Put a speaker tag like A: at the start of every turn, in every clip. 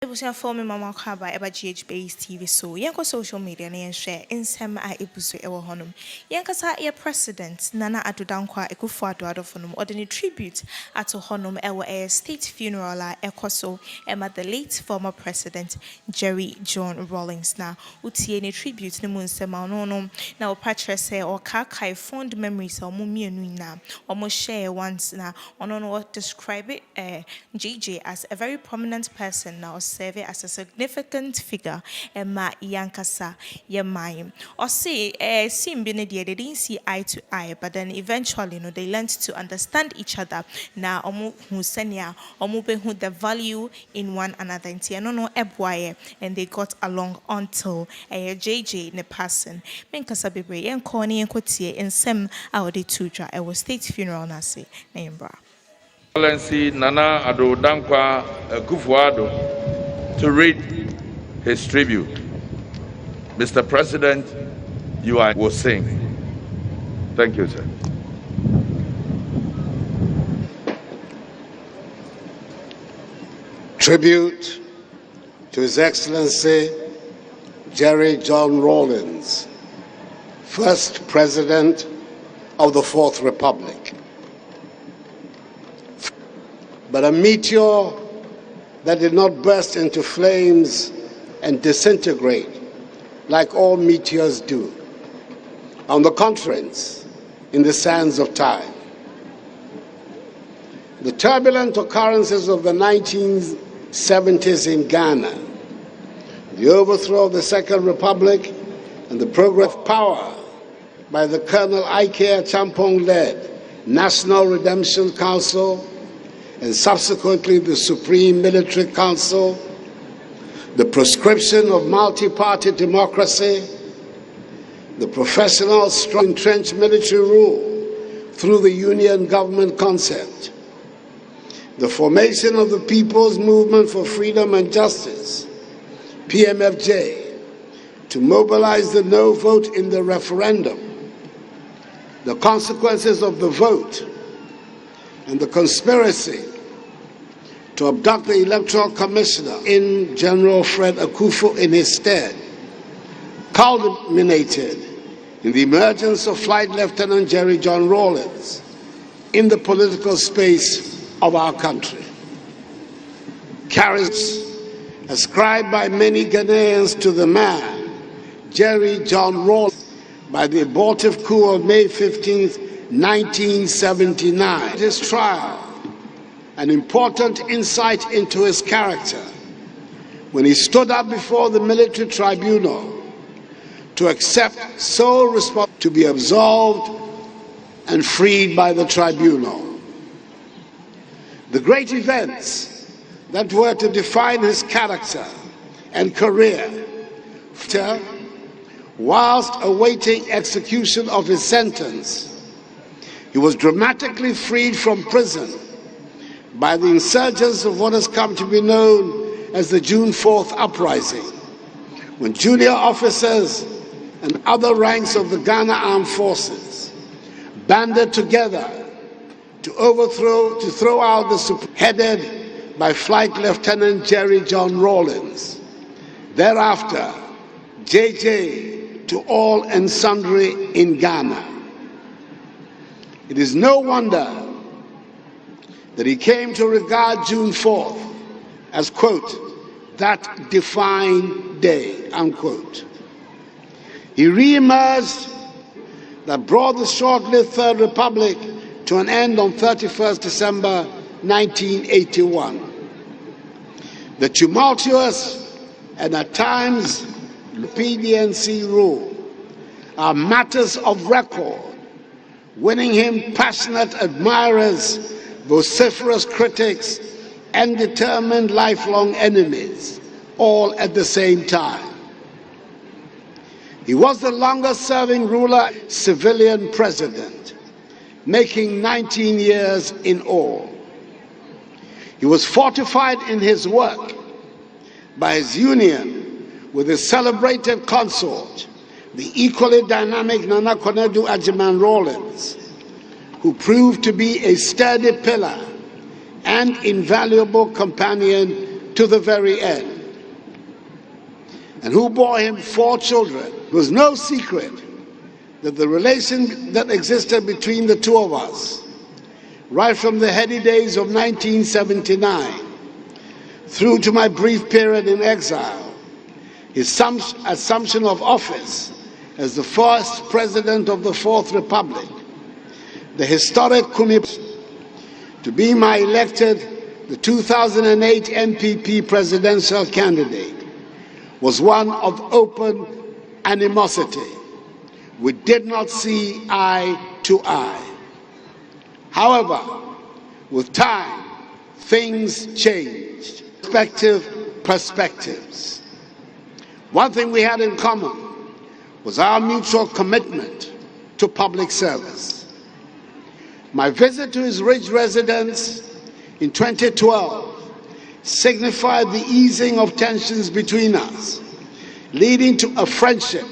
A: It was your former mama by Ghbase TV so yanko social media and share in some ebusu ewo honum. Yankasa e president Nana Addo Akufo-Addo fonum ordinary tribute at honum ewo a state funeral ekoso ema the late former president JJ Rawlings na utie ne tribute ne munsema no na opatre say or kai fond memories or mumienu na omo share once na ono describe JJ as a very prominent person now serve as a significant figure ma yankasa yemai or say sim they didn't see eye to eye but then eventually they learned to understand each other na omu husenia omu behu the value in one another and they got along until JJ ne person menkasa bebre yenko ne yenkotie ensem awde tudra e was state funeral na say na yembra
B: Nana Addo Akufo-Addo to read his tribute. Mr. President, you will sing. Thank you, sir.
C: Tribute to His Excellency JJ Rawlings, first President of the Fourth Republic. But a meteor that did not burst into flames and disintegrate like all meteors do. On the contrary, in the sands of time. The turbulent occurrences of the 1970s in Ghana, the overthrow of the Second Republic, and the progress of power by the Colonel Ike Champong-led National Redemption Council, and subsequently the Supreme Military Council, the proscription of multi-party democracy, the professional, strong, entrenched military rule through the union government concept, the formation of the People's Movement for Freedom and Justice, PMFJ, to mobilize the no vote in the referendum, the consequences of the vote, and the conspiracy to abduct the Electoral Commissioner in General Fred Akufo in his stead, culminated in the emergence of Flight Lieutenant JJ Rawlings in the political space of our country. Carries ascribed by many Ghanaians to the man, JJ Rawlings, by the abortive coup of May 15th, 1979. His trial, an important insight into his character when he stood up before the military tribunal to accept sole responsibility to be absolved and freed by the tribunal. The great events that were to define his character and career, whilst awaiting execution of his sentence, he was dramatically freed from prison by the insurgents of what has come to be known as the June 4th uprising, when junior officers and other ranks of the Ghana Armed Forces banded together to throw out the Supreme, headed by Flight Lieutenant JJ Rawlings. Thereafter, JJ to all and sundry in Ghana. It is no wonder that he came to regard June 4th as, quote, that defined day, unquote. He re-emerged that brought the short-lived Third Republic to an end on 31st December 1981. The tumultuous and at times PDNC rule are matters of record, winning him passionate admirers, vociferous critics, and determined lifelong enemies, all at the same time. He was the longest-serving ruler, civilian president, making 19 years in all. He was fortified in his work by his union with his celebrated consort, the equally dynamic Nana Akufo-Addo Rawlings, who proved to be a sturdy pillar and invaluable companion to the very end. and who bore him 4 children. It was no secret that the relation that existed between the two of us, right from the heady days of 1979 through to my brief period in exile, his assumption of office as the first president of the Fourth Republic, the historic to be my elected the 2008 NPP presidential candidate, was one of open animosity. We did not see eye to eye. However, with time, things changed. Perspectives. One thing we had in common was our mutual commitment to public service. My visit to his ridge residence in 2012 signified the easing of tensions between us, leading to a friendship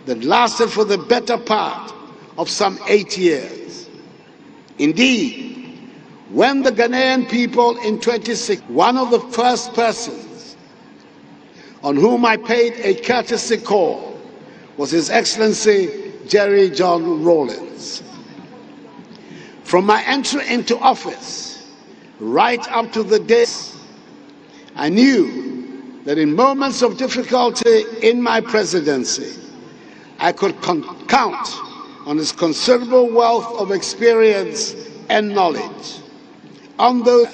C: that lasted for the better part of some 8 years. Indeed, when the Ghanaian people in 2016, one of the first persons on whom I paid a courtesy call was His Excellency JJ Rawlings. From my entry into office right up to the day, I knew that in moments of difficulty in my presidency, I could count on his considerable wealth of experience and knowledge. On those,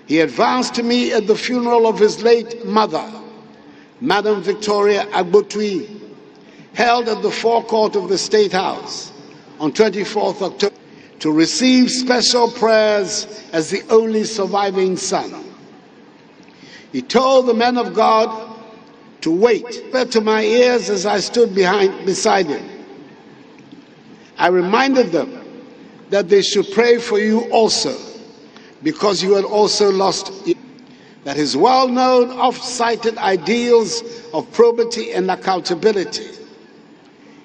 C: he advanced to me at the funeral of his late mother, Madam Victoria Agbotui, held at the forecourt of the State House on 24th October, to receive special prayers as the only surviving son. He told the men of God to wait. To my ears as I stood beside him, I reminded them that they should pray for you also, because you had also lost. That his well-known, oft-cited ideals of probity and accountability,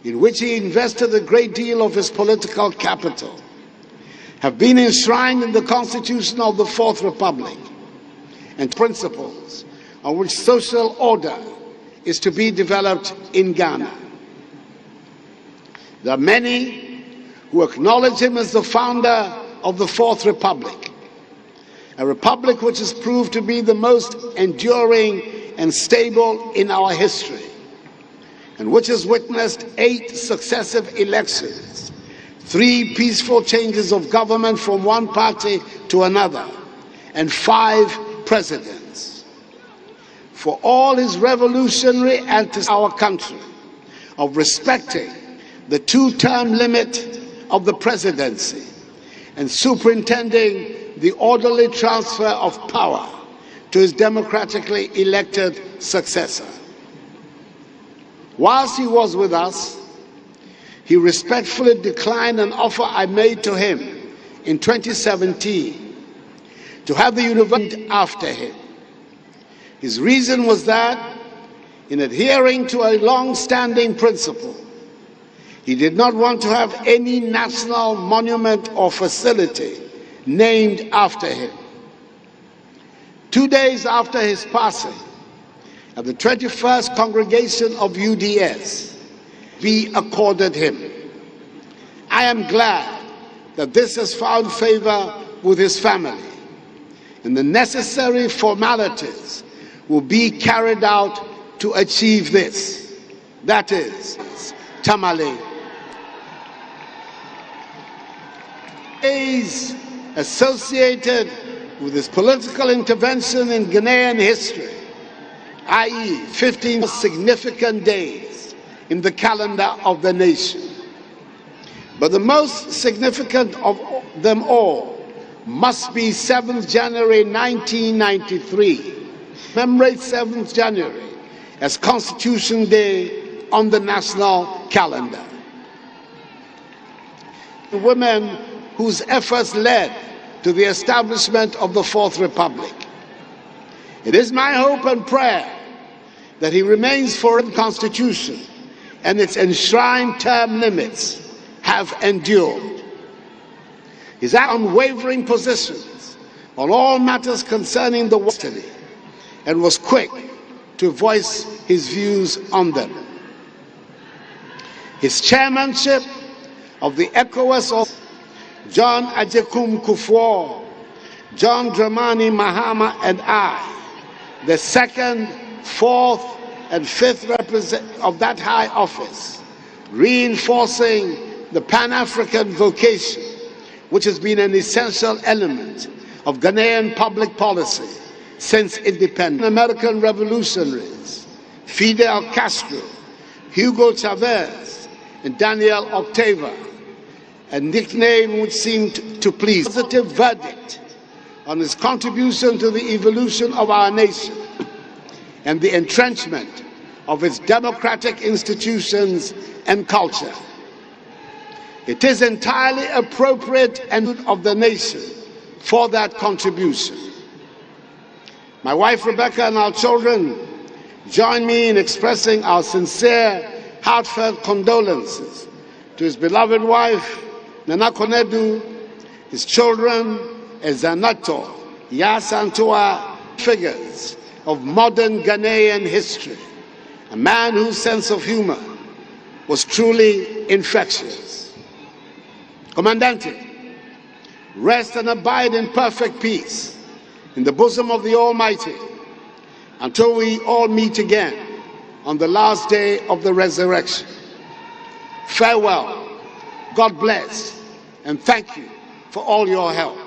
C: in which he invested a great deal of his political capital, have been enshrined in the Constitution of the Fourth Republic, and principles on which social order is to be developed in Ghana. There are many who acknowledge him as the founder of the Fourth Republic, a republic which has proved to be the most enduring and stable in our history, and which has witnessed 8 successive elections, 3 peaceful changes of government from one party to another, and 5 presidents. For all his revolutionary antics our country of respecting the 2-term limit of the presidency and superintending the orderly transfer of power to his democratically elected successor. Whilst he was with us, he respectfully declined an offer I made to him in 2017 to have the university after him. His reason was that, in adhering to a long-standing principle, he did not want to have any national monument or facility named after him. 2 days after his passing, at the 21st congregation of UDS, be accorded him. I am glad that this has found favor with his family, and the necessary formalities will be carried out to achieve this. That is, Tamale. Days associated with his political intervention in Ghanaian history, i.e. 15 significant days in the calendar of the nation. But the most significant of them all must be 7th January 1993. Commemorate 7th January as Constitution Day on the national calendar. The women whose efforts led to the establishment of the Fourth Republic. It is my hope and prayer that he remains for the Constitution and its enshrined term limits have endured. His unwavering positions on all matters concerning the destiny, and was quick to voice his views on them. His chairmanship of the ECOWAS of John Agyekum Kufuor, John Dramani Mahama and I, the second, fourth, and fifth representatives of that high office, reinforcing the Pan-African vocation, which has been an essential element of Ghanaian public policy since independence. American revolutionaries, Fidel Castro, Hugo Chavez, and Daniel Octava, a nickname which seemed to please. Positive verdict on his contribution to the evolution of our nation and the entrenchment of its democratic institutions and culture. It is entirely appropriate and of the nation for that contribution. My wife Rebecca and our children join me in expressing our sincere, heartfelt condolences to his beloved wife, Nana Konedu, his children, Ezanato, Yasantua, figures of modern Ghanaian history, a man whose sense of humor was truly infectious. Comandante, rest and abide in perfect peace in the bosom of the Almighty until we all meet again on the last day of the resurrection. Farewell, God bless, and thank you for all your help.